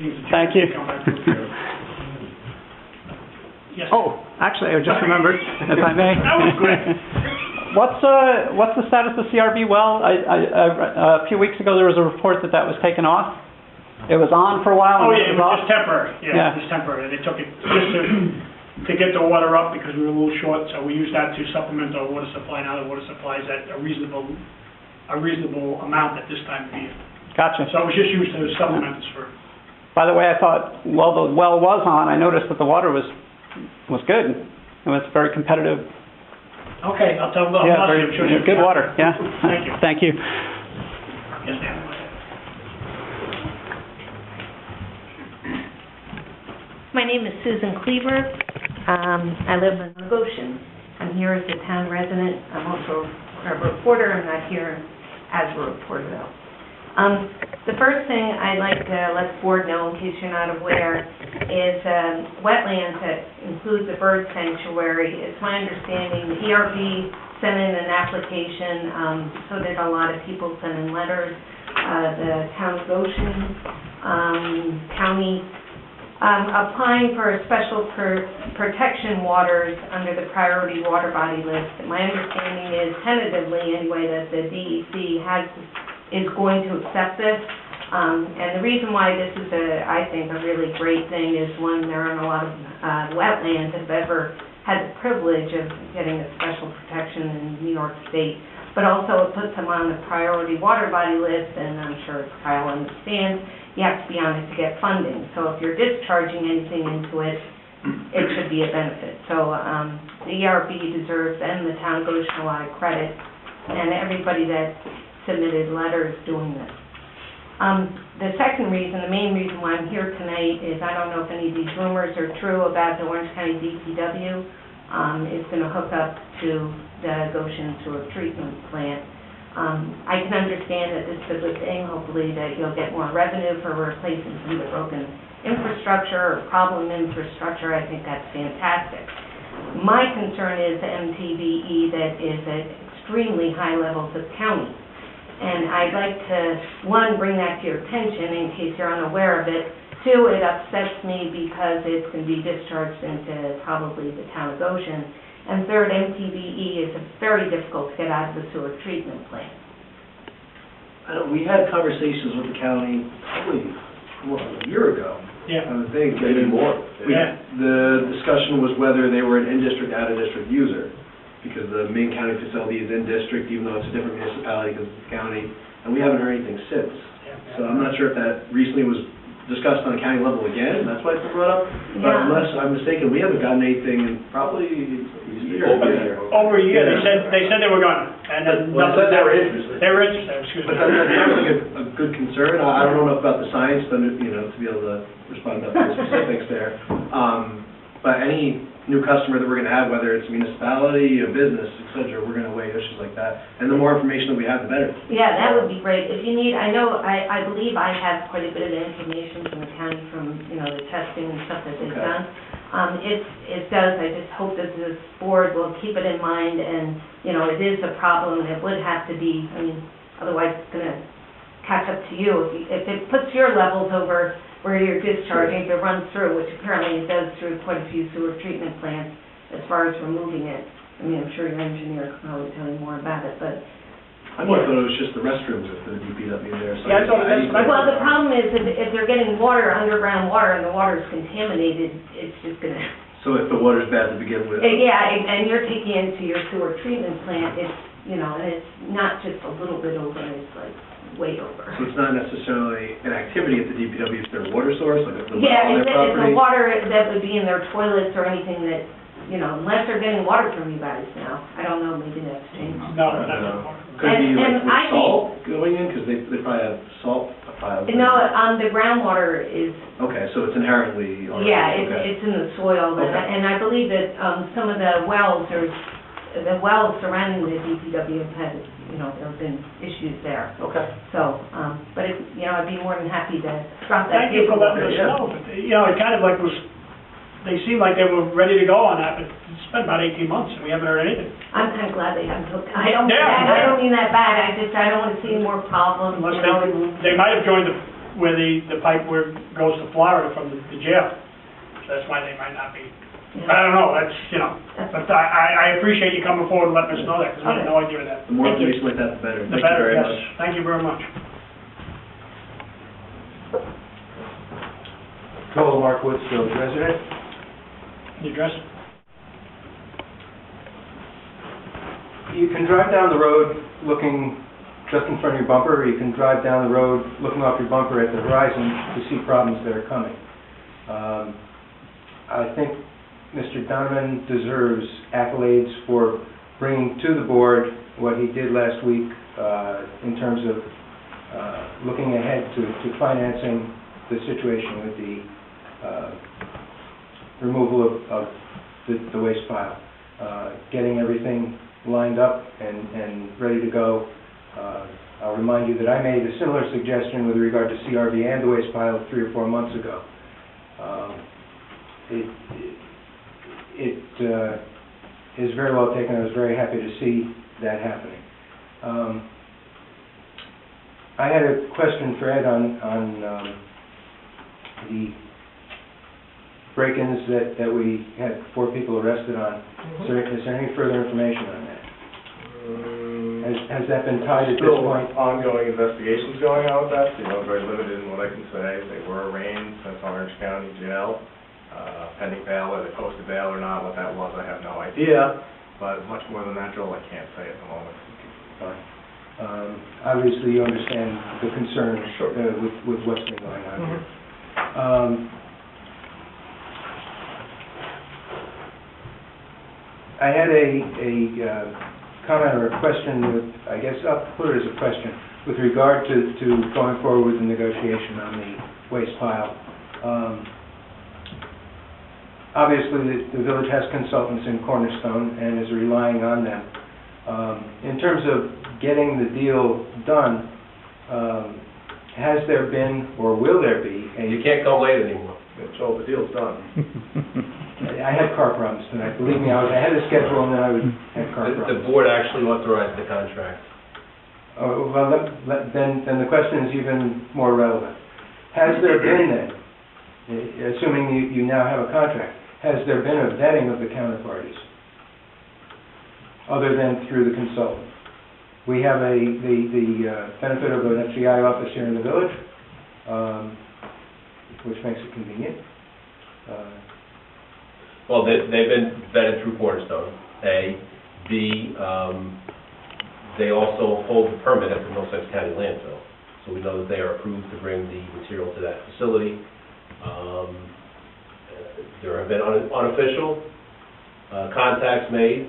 Mr. Chairman. Thank you. Come back to it. Yes. Oh, actually, I just remembered, if I may. That was quick. What's the status of CRB well? A few weeks ago, there was a report that was taken off. It was on for a while. Oh, and yeah, it was was off. just temporary. Yeah, Yeah. it was just temporary. They took it just to get the water up because we were a little short, so we used that to supplement our water supply. Now the water supply is at a reasonable amount at this time of the year. Gotcha. So it was just used to supplement us for. By the way, I thought, well, the well was on. I noticed that the water was good. It was very competitive. Okay, I'll tell them. Yeah, very good water. Yeah. Thank you. Thank you. Yes, ma'am. My name is Susan Cleaver. I live in Goshen. I'm here as a town resident. I'm also a reporter. I'm not here as a reporter, though. The first thing I'd like to let the board know, in case you're not aware, is wetlands that include the bird sanctuary. It's my understanding the ERB sent in an application, so did a lot of people send in letters. The town of Goshen County applying for special protection waters under the priority water body list. My understanding is, tentatively anyway, that the DEC is going to accept this. And the reason why this is, I think, a really great thing is, one, there aren't a lot of wetlands that have ever had the privilege of getting a special protection in New York State, but also it puts them on the priority water body list, and I'm sure Kyle understands, you have to be on it to get funding. So if you're discharging anything into it, it should be a benefit. So the ERB deserves, and the town of Goshen, a lot of credit, and everybody that submitted letters doing this. The second reason, the main reason why I'm here tonight is, I don't know if any of these rumors are true about the Orange County DPW is going to hook up to the Goshen sewer treatment plant. I can understand that this is a good thing, hopefully that you'll get more revenue for replacing some of the broken infrastructure or problem infrastructure. I think that's fantastic. My concern is the MTBE that is at extremely high levels of county. And I'd like to, one, bring that to your attention in case you're unaware of it. Two, it upsets me because it's going to be discharged into probably the town of Goshen. And third, MTBE is very difficult to get out of the sewer treatment plant. We had conversations with the county probably a year ago. Yeah. I think. Maybe more. Yeah. The discussion was whether they were an in-district, out-of-district user, because the main county facility is in-district, even though it's a different municipality because it's a county, and we haven't heard anything since. So I'm not sure if that recently was discussed on the county level again, and that's why it's been brought up. But Yeah. unless I'm mistaken, we haven't gotten anything in probably a year. Over a year, they said they were going, and then Well, nothing. they were interested. They were interested, excuse me. But that sounds like a good concern. I don't know enough about the science, but, to be able to respond to the specifics there. But any new customer that we're going to have, whether it's a municipality, a business, et cetera, we're going to weigh issues like that. And the more information that we have, the better. Yeah, that would be great. If you need, I believe I have quite a bit of information from the county from, the testing and stuff that they've Okay. done. It does, I just hope that this board will keep it in mind, and, it is a problem, and it would have to be, otherwise it's going to catch up to you. If it puts your levels over where you're discharging, if it runs through, which apparently it does through quite a few sewer treatment plants, as far as removing it. I'm sure your engineer can probably tell you more about it, but... I thought it was just the restrooms at the DPW there. So Yeah, I thought that's what I Well, the problem is, if they're getting water, underground water, and the water is contaminated, it's just going to... So if the water's bad to begin with. Yeah, and you're taking it into your sewer treatment plant, it's, and it's not just a little bit over, it's like way over. So it's not necessarily an activity at the DPW, it's their water source, like the well Yeah, on it's their property? the water that would be in their toilets or anything that, unless they're getting water from you guys now. I don't know, maybe that's changed. No, that's not. Could it be And with I salt going in, because they probably have salt piles? No, the groundwater is, Okay, so it's inherently already, yeah, okay. it's in the soil, Okay. and I believe that some of the wells surrounding the DPW have had, there have been issues there. Okay. So, but I'd be more than happy to drop that. Thank you for letting us know, but, it kind of like they seemed like they were ready to go on that, but it's been about 18 months and we haven't heard anything. I'm kind of glad they haven't hooked. I don't Yeah. mean that bad. I don't want to see more problems. Unless they might have joined where the pipe where it goes to Florida from the jail. So that's why they might not be. Yeah. I don't know, that's, you know, but I appreciate you coming forward and letting us know that, because we had no idea of that. The more Thank you. information like that, the better. The Thank you better, very yes. much. Thank you very much. Hello, Mark Woods, Village resident. The address? You can drive down the road looking just in front of your bumper, or you can drive down the road looking off your bumper at the horizon to see problems that are coming. I think Mr. Donovan deserves accolades for bringing to the board what he did last week in terms of looking ahead to financing the situation with the removal of the waste pile, getting everything lined up and ready to go. I'll remind you that I made a similar suggestion with regard to CRV and the waste pile 3 or 4 months ago. It is very well taken. I was very happy to see that happening. I had a question for Ed on the break-ins that we had 4 people arrested on. Is there any further information on that? Has that been tied at this point? Still ongoing investigations going on with that, so, very limited in what I can say. They were arraigned at Orange County Jail, pending bail, whether they posted bail or not, what that was, I have no idea. But much more than that, Joel, I can't say at the moment. Fine. Obviously, you understand the concern Sure. with what's been going on here. I had a comment or a question with, I guess I'll put it as a question, with regard to going forward with the negotiation on the waste pile. Obviously, the village has consultants in Cornerstone and is relying on them. In terms of getting the deal done, has there been or will there be a... You can't go late anymore. Joel, the deal's done. I had car problems tonight. Believe me, I had a schedule and then I would have car problems. The board actually authorized the contract. Oh, well, then the question is even more relevant. Has there been then, assuming you now have a contract, has there been a vetting of the counterparties other than through the consultant? We have the benefit of an FGI office here in the village, which makes it convenient. Well, they've been vetted through Cornerstone, A. B, they also hold the permit at the Middlesex County landfill. So we know that they are approved to bring the material to that facility. There have been unofficial contacts made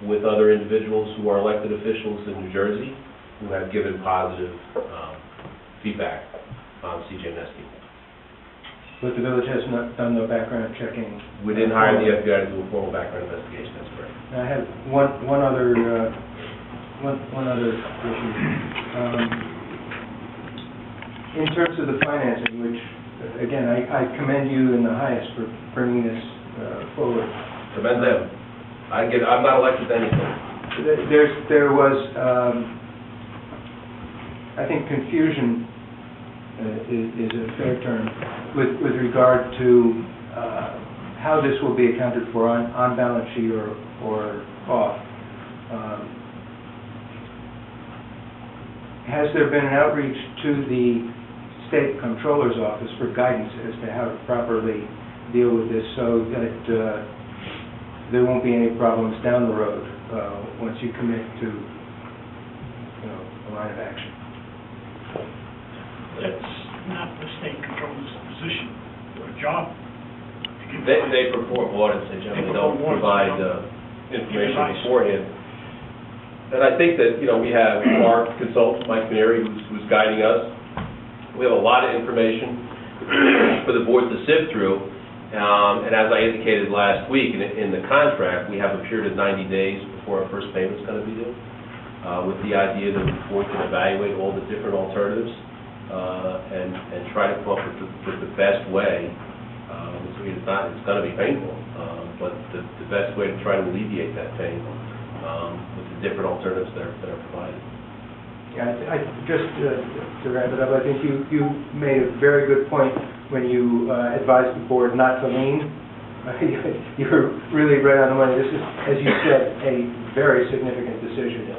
with other individuals who are elected officials in New Jersey who have given positive feedback on CJ Nesky. But the village has not done no background checking. We didn't hire the FBI to do a formal background investigation, that's correct. I have one other issue. In terms of the financing, which, again, I commend you in the highest for bringing this forward. Commend them. I'm not elected to anything. There was, I think, confusion is a fair term with regard to how this will be accounted for on balance sheet or off. Has there been an outreach to the State Comptroller's Office for guidance as to how to properly deal with this so that there won't be any problems down the road once you commit to a line of action? That's not the state controller's position or job. They perform audits, they generally don't provide information beforehand. And I think that, we have our consultant, Mike Maneri, who's guiding us. We have a lot of information for the board to sift through. And as I indicated last week, in the contract, we have a period of 90 days before our first payment is going to be due, with the idea that the board can evaluate all the different alternatives and try to come up with the best way. It's going to be painful, but the best way to try to alleviate that pain with the different alternatives that are provided. Yeah, just to wrap it up, I think you made a very good point when you advised the board not to lean. You were really right on the money. This is, as you said, a very significant decision.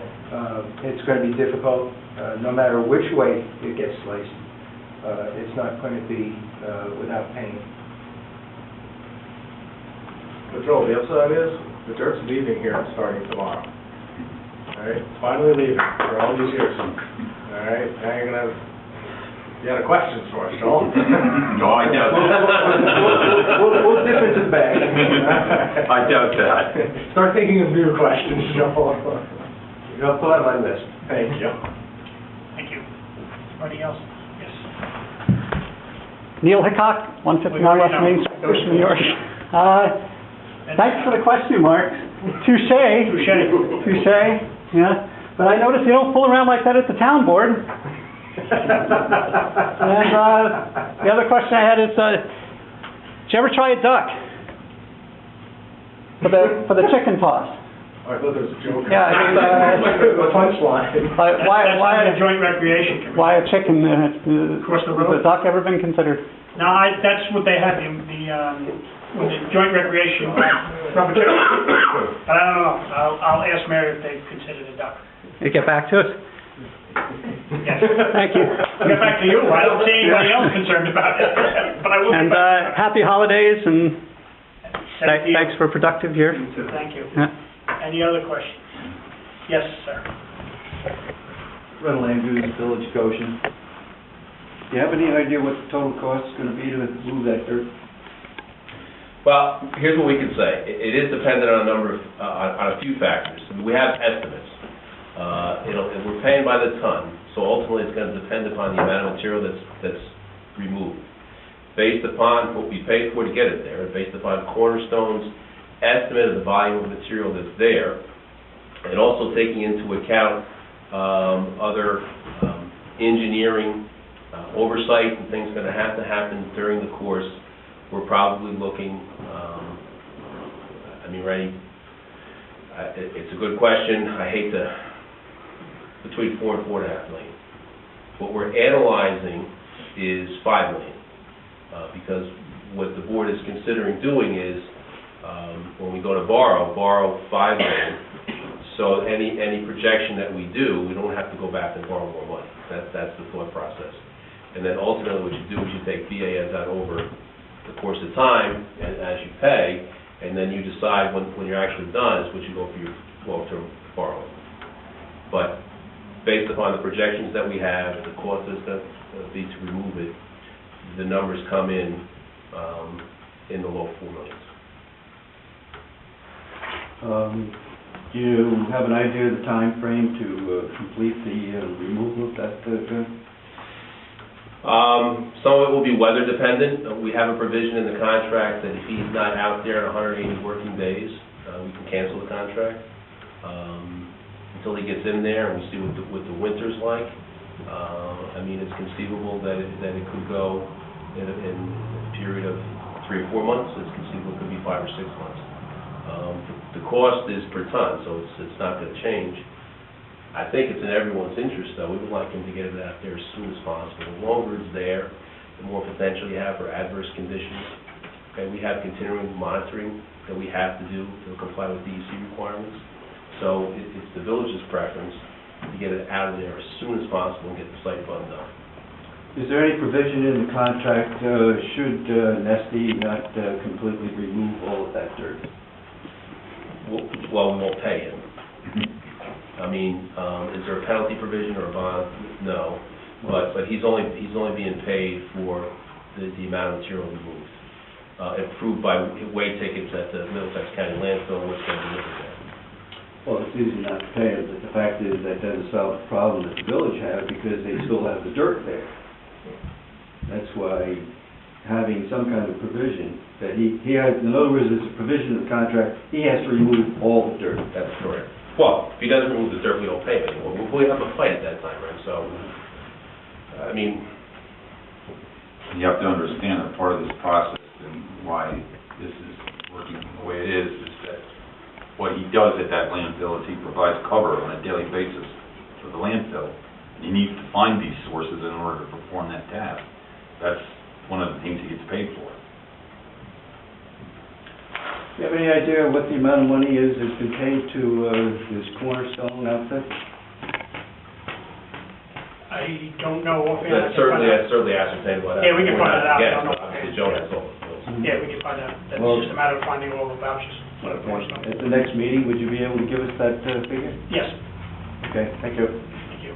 It's going to be difficult, no matter which way it gets sliced. It's not going to be without pain. But Joel, the upside is, the dirt's leaving here and starting tomorrow. All right, it's finally leaving for all these years. All right, now you're gonna have, you had a question for us, Joel? No, I doubt that. We'll dip into the bag. I doubt that. Start thinking of new questions, Joel. I'll pull out my list. Thank you. Thank you. Anybody else? Yes. Neil Hickok, 159 West Main Street, Goshen, New York. Thanks for the question, Mark. Touche. Touche, yeah. But I noticed you don't fool around like that at the town board. And the other question I had is, did you ever try a duck? For the chicken toss? I thought there was a joke. Yeah, I mean, a punchline. That's the joint recreation committee. Why a chicken? Across the road? Has a duck ever been considered? No, that's what they had, when the joint recreation, rubber chicken. But I don't know, I'll ask Mary if they've considered a duck. You get back to us? Yes. Thank you. I'll get back to you, I don't see anybody else concerned about it, but I will get And back. happy holidays, and Same to you. thanks for a productive year. Thank you. Yeah. Any other questions? Yes, sir. Rental Andrews, Village Goshen. Do you have any idea what the total cost is going to be to move that dirt? Well, here's what we can say. It is dependent on a number of, on a few factors. We have estimates. And we're paying by the ton, so ultimately it's going to depend upon the amount of material that's removed. Based upon what we paid for to get it there, based upon Cornerstone's estimate of the volume of material that's there, and also taking into account other engineering oversight and things going to have to happen during the course, we're probably looking, it's a good question. I hate to, between $4 and $4.5 million. What we're analyzing is $5 million, because what the board is considering doing is, when we go to borrow $5 million, so any projection that we do, we don't have to go back and borrow more money. That's the thought process. And then ultimately what you do is you take BAS out over the course of time and as you pay, and then you decide when you're actually done is what you go for your long-term borrowing. But based upon the projections that we have, the cost is going to be to remove it, the numbers come in the low $4 million. Do you have an idea of the time frame to complete the removal of that dirt? Some of it will be weather dependent. We have a provision in the contract that if he's not out there in 180 working days, we can cancel the contract until he gets in there and we see what the winter's like. It's conceivable that it could go in a period of 3 or 4 months. It's conceivable it could be 5 or 6 months. The cost is per ton, so it's not going to change. I think it's in everyone's interest, though. We would like him to get it out there as soon as possible. The longer it's there, the more potential you have for adverse conditions. Okay, we have continuing monitoring that we have to do to comply with DEC requirements. So it's the village's preference to get it out of there as soon as possible and get the site fund done. Is there any provision in the contract should Nestle not completely remove all of that dirt? Well, we won't pay him. Is there a penalty provision or a bond? No, but he's only being paid for the amount of material removed, approved by weight tickets at the Middlesex County landfill, which they delivered there. Well, it's easy not to pay it, but the fact is that doesn't solve the problem that the village has because they still have the dirt there. That's why having some kind of provision that he has, in other words, there's a provision in the contract, he has to remove all the dirt. That's correct. Well, if he doesn't remove the dirt, we don't pay him anymore. We'll have a fight at that time, right? So, You have to understand that part of this process and why this is working the way it is that what he does at that landfill is he provides cover on a daily basis for the landfill. He needs to find these sources in order to perform that task. That's one of the things he gets paid for. Do you have any idea what the amount of money is that's been paid to this Cornerstone outfit? I don't know offhand. That's certainly ascertainable. Yeah, we can find that out. Yes, I don't know. obviously, Joe has all the bills. Yeah, we can find out. That's Well- just a matter of finding all the vouchers for the Cornerstone. At the next meeting, would you be able to give us that figure? Yes, Okay, thank you. thank you.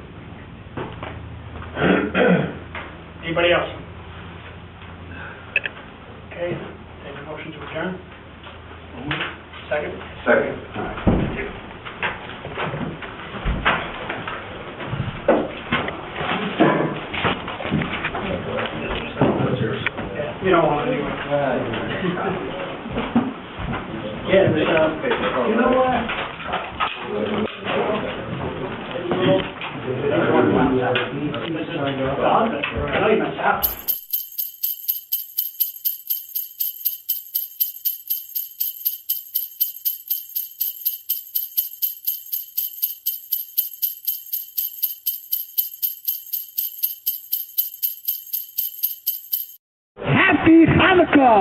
Anybody else? Okay, take a motion to adjourn. Second? Second. All right, thank you. Yeah, you don't want it anyway. Yeah, there's, you know what? I know you messed up. Happy Hanukkah!